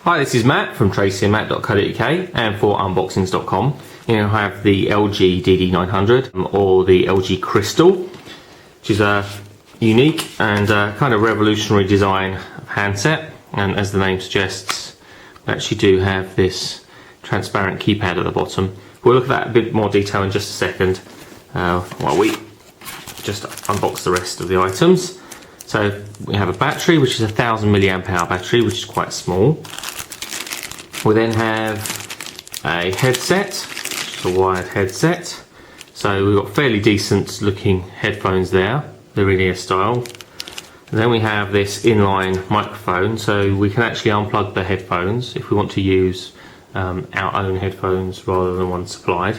Hi, this is Matt from tracyandmatt.co.uk and for unboxings.com. Here I have the LG GD900 or the LG Crystal, which is a unique and kind of revolutionary design of handset. And as the name suggests, we actually do have this transparent keypad at the bottom. We'll look at that in a bit more detail in just a second while we just unbox the rest of the items. So we have a battery, which is a 1000 milliamp hour battery, which is quite small. We then have a headset, which is a wired headset. So we've got fairly decent looking headphones there, they're in-ear style. And then we have this inline microphone, so we can actually unplug the headphones if we want to use our own headphones rather than one supplied.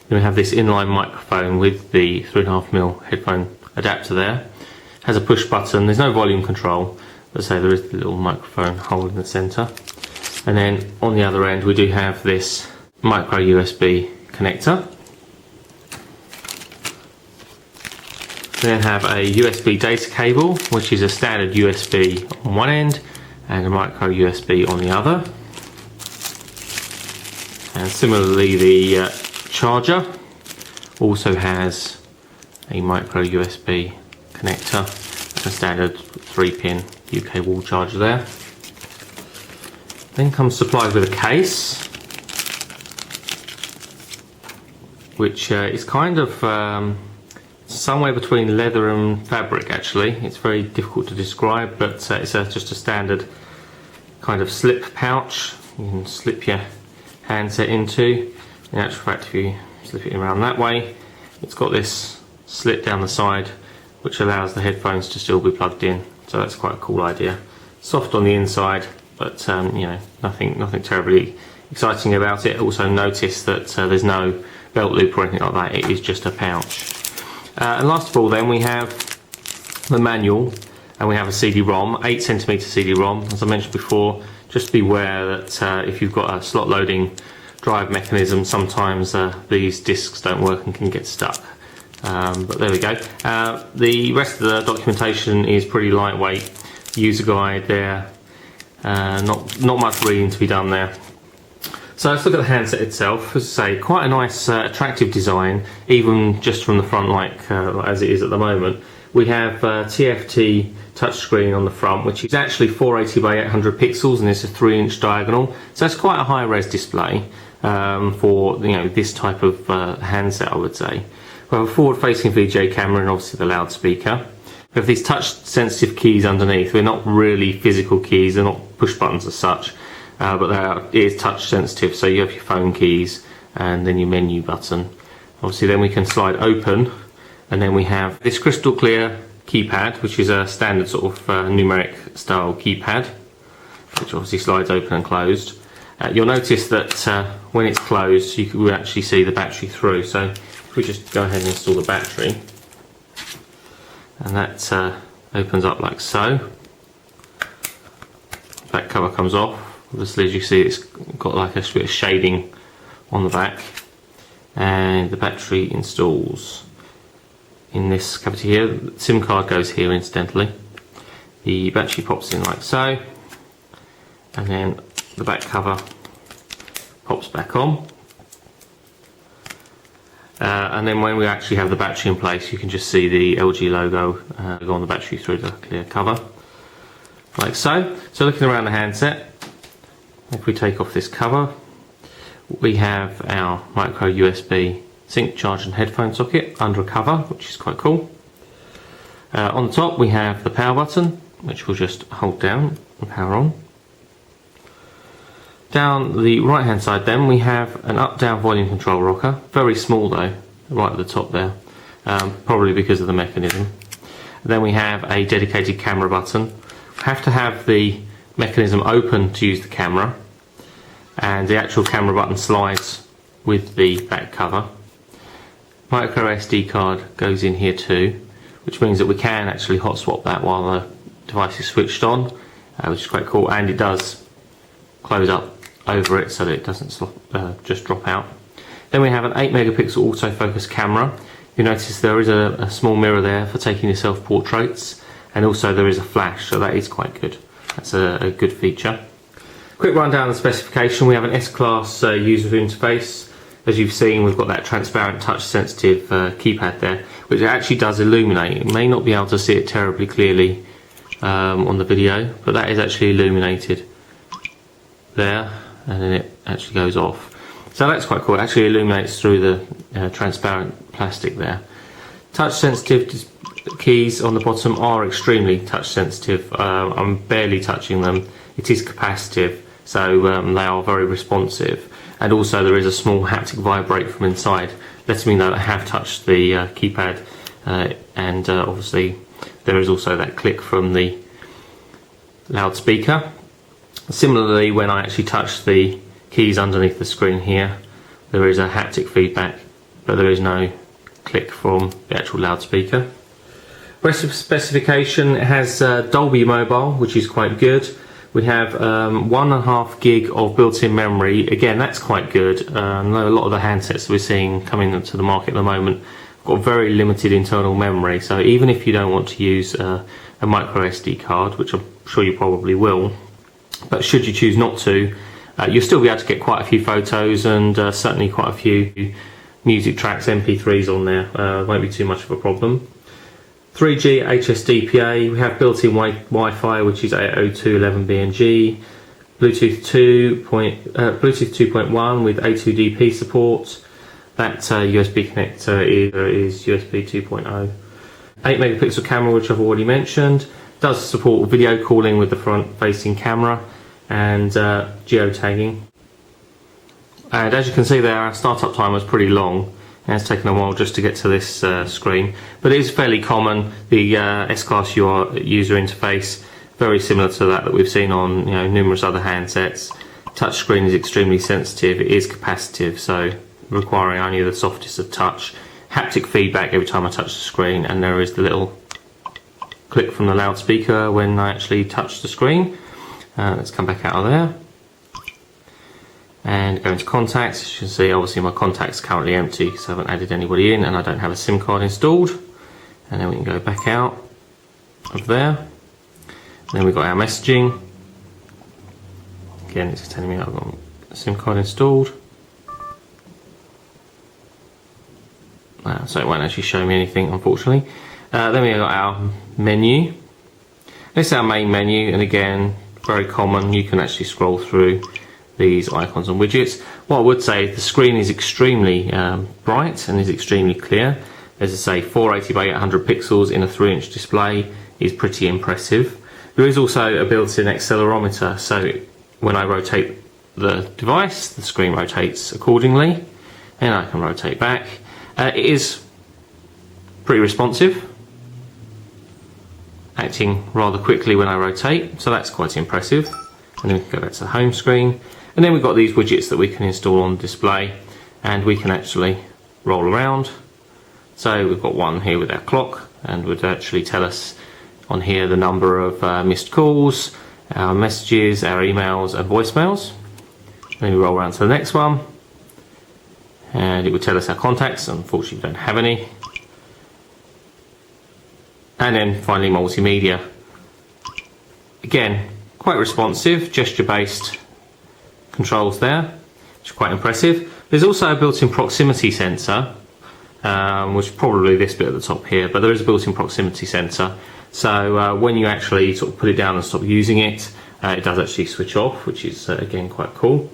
Then we have this inline microphone with the 3.5mm headphone adapter there. Has a push button, there's no volume control, but say there is the little microphone hole in the centre. And then on the other end we do have this micro USB connector. We then have a USB data cable, which is a standard USB on one end and a micro USB on the other. And similarly the charger also has a micro USB connector, a standard 3-pin UK wall charger there. Then comes supplied with a case, which is kind of somewhere between leather and fabric actually. It's very difficult to describe, but it's just a standard kind of slip pouch you can slip your handset into. In actual fact, if you slip it around that way, it's got this slit down the side which allows the headphones to still be plugged in, so that's quite a cool idea. Soft on the inside, but you know, nothing terribly exciting about it. Also notice that there's no belt loop or anything like that, it is just a pouch. And last of all then we have the manual, and we have a CD-ROM, 8cm CD-ROM. As I mentioned before, just beware that if you've got a slot loading drive mechanism, sometimes these discs don't work and can get stuck. But there we go. The rest of the documentation is pretty lightweight. User guide there, not much reading to be done there. So let's look at the handset itself. As I say, quite a nice attractive design, even just from the front, like as it is at the moment. We have TFT touchscreen on the front, which is actually 480 by 800 pixels, and it's a 3-inch diagonal. So it's quite a high-res display for this type of handset, I would say. We have a forward-facing VGA camera and obviously the loudspeaker. We have these touch-sensitive keys underneath. They're not really physical keys, they're not push buttons as such, but it is touch-sensitive. So you have your phone keys and then your menu button. Obviously then we can slide open, and then we have this crystal clear keypad, which is a standard sort of numeric style keypad, which obviously slides open and closed. You'll notice that when it's closed you can actually see the battery through. So if we just go ahead and install the battery, and that opens up like so. Back cover comes off. Obviously, as you see, it's got like a bit of shading on the back, and the battery installs in this cavity here. The SIM card goes here incidentally. The battery pops in like so, and then the back cover pops back on. And then when we actually have the battery in place, you can just see the LG logo on the battery through the clear cover, like so. So looking around the handset, if we take off this cover, we have our micro USB sync, charge and headphone socket under a cover, which is quite cool. On the top we have the power button, which we'll just hold down and power on. Down the right hand side then we have an up-down volume control rocker, very small though, right at the top there, probably because of the mechanism. Then we have a dedicated camera button. We have to have the mechanism open to use the camera, and the actual camera button slides with the back cover. Micro SD card goes in here too, which means that we can actually hot swap that while the device is switched on, which is quite cool, and it does close up over it so that it doesn't just drop out. Then we have an 8 megapixel autofocus camera. You notice there is a small mirror there for taking your self-portraits, and also there is a flash, so that is quite good. That's a good feature. Quick rundown of the specification. We have an S-Class user interface. As you've seen, we've got that transparent touch-sensitive keypad there, which actually does illuminate. You may not be able to see it terribly clearly on the video, but that is actually illuminated there, and then it actually goes off. So that's quite cool. It actually illuminates through the transparent plastic there. Touch-sensitive keys on the bottom are extremely touch-sensitive. I'm barely touching them. It is capacitive, so they are very responsive. And also there is a small haptic vibrate from inside, letting me know that I have touched the keypad, and obviously there is also that click from the loudspeaker. Similarly, when I actually touch the keys underneath the screen here, there is a haptic feedback, but there is no click from the actual loudspeaker. Rest of the specification, it has Dolby Mobile, which is quite good. We have 1.5 gig of built-in memory. Again, that's quite good. I know a lot of the handsets we're seeing coming into the market at the moment have got very limited internal memory. So even if you don't want to use a micro SD card, which I'm sure you probably will, but should you choose not to, you'll still be able to get quite a few photos and certainly quite a few music tracks, MP3s on there. Won't be too much of a problem. 3G HSDPA, we have built-in Wi-Fi, which is 802.11bng, Bluetooth 2.1 with A2DP support. That USB connector is USB 2.0. 8 megapixel camera, which I've already mentioned. Does support video calling with the front-facing camera and geotagging. And as you can see there, our startup time was pretty long. And it's taken a while just to get to this screen, but it is fairly common. The S-Class user interface, very similar to that we've seen on numerous other handsets. Touchscreen is extremely sensitive. It is capacitive, so requiring only the softest of touch. Haptic feedback every time I touch the screen, and there is the little click from the loudspeaker when I actually touch the screen. Let's come back out of there. And go into contacts. As you can see, obviously my contacts are currently empty, so I haven't added anybody in, and I don't have a SIM card installed. And then we can go back out of there. And then we've got our messaging. Again, it's telling me I've got a SIM card installed. So it won't actually show me anything, unfortunately. Then we've got our menu. This is our main menu, and again, very common. You can actually scroll through these icons and widgets. What I would say, the screen is extremely bright and is extremely clear. As I say, 480 by 800 pixels in a 3-inch display is pretty impressive. There is also a built-in accelerometer, so when I rotate the device, the screen rotates accordingly, and I can rotate back. It is pretty responsive, acting rather quickly when I rotate, so that's quite impressive. And then we can go back to the home screen. And then we've got these widgets that we can install on display, and we can actually roll around. So we've got one here with our clock, and would actually tell us on here the number of missed calls, our messages, our emails and voicemails. Then we roll around to the next one, and it would tell us our contacts. Unfortunately, we don't have any. And then finally multimedia. Again, quite responsive, gesture-based controls there, which is quite impressive. There's also a built-in proximity sensor, which is probably this bit at the top here, but there is a built-in proximity sensor. So when you actually sort of put it down and stop using it, it does actually switch off, which is again quite cool.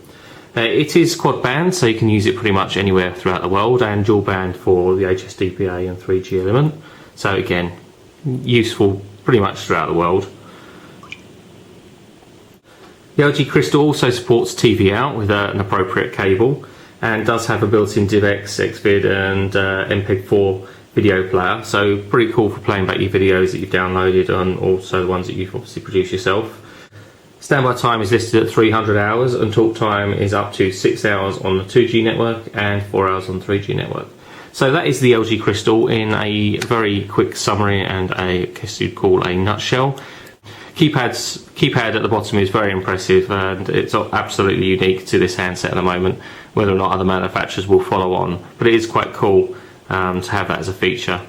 It is quad band, so you can use it pretty much anywhere throughout the world, and dual band for the HSDPA and 3G element. So again, useful pretty much throughout the world. The LG Crystal also supports TV out with an appropriate cable, and does have a built-in DivX, Xvid and MPEG-4 video player, so pretty cool for playing back your videos that you've downloaded and also the ones that you've obviously produced yourself. Standby time is listed at 300 hours and talk time is up to 6 hours on the 2G network and 4 hours on the 3G network. So that is the LG Crystal in a very quick summary and I guess you'd call a nutshell. Keypad at the bottom is very impressive and it's absolutely unique to this handset at the moment, whether or not other manufacturers will follow on, but it is quite cool to have that as a feature,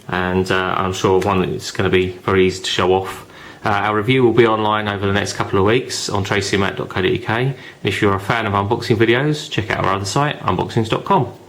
and I'm sure one that's going to be very easy to show off. Our review will be online over the next couple of weeks on tracymatt.co.uk. If you're a fan of unboxing videos, check out our other site, unboxings.com.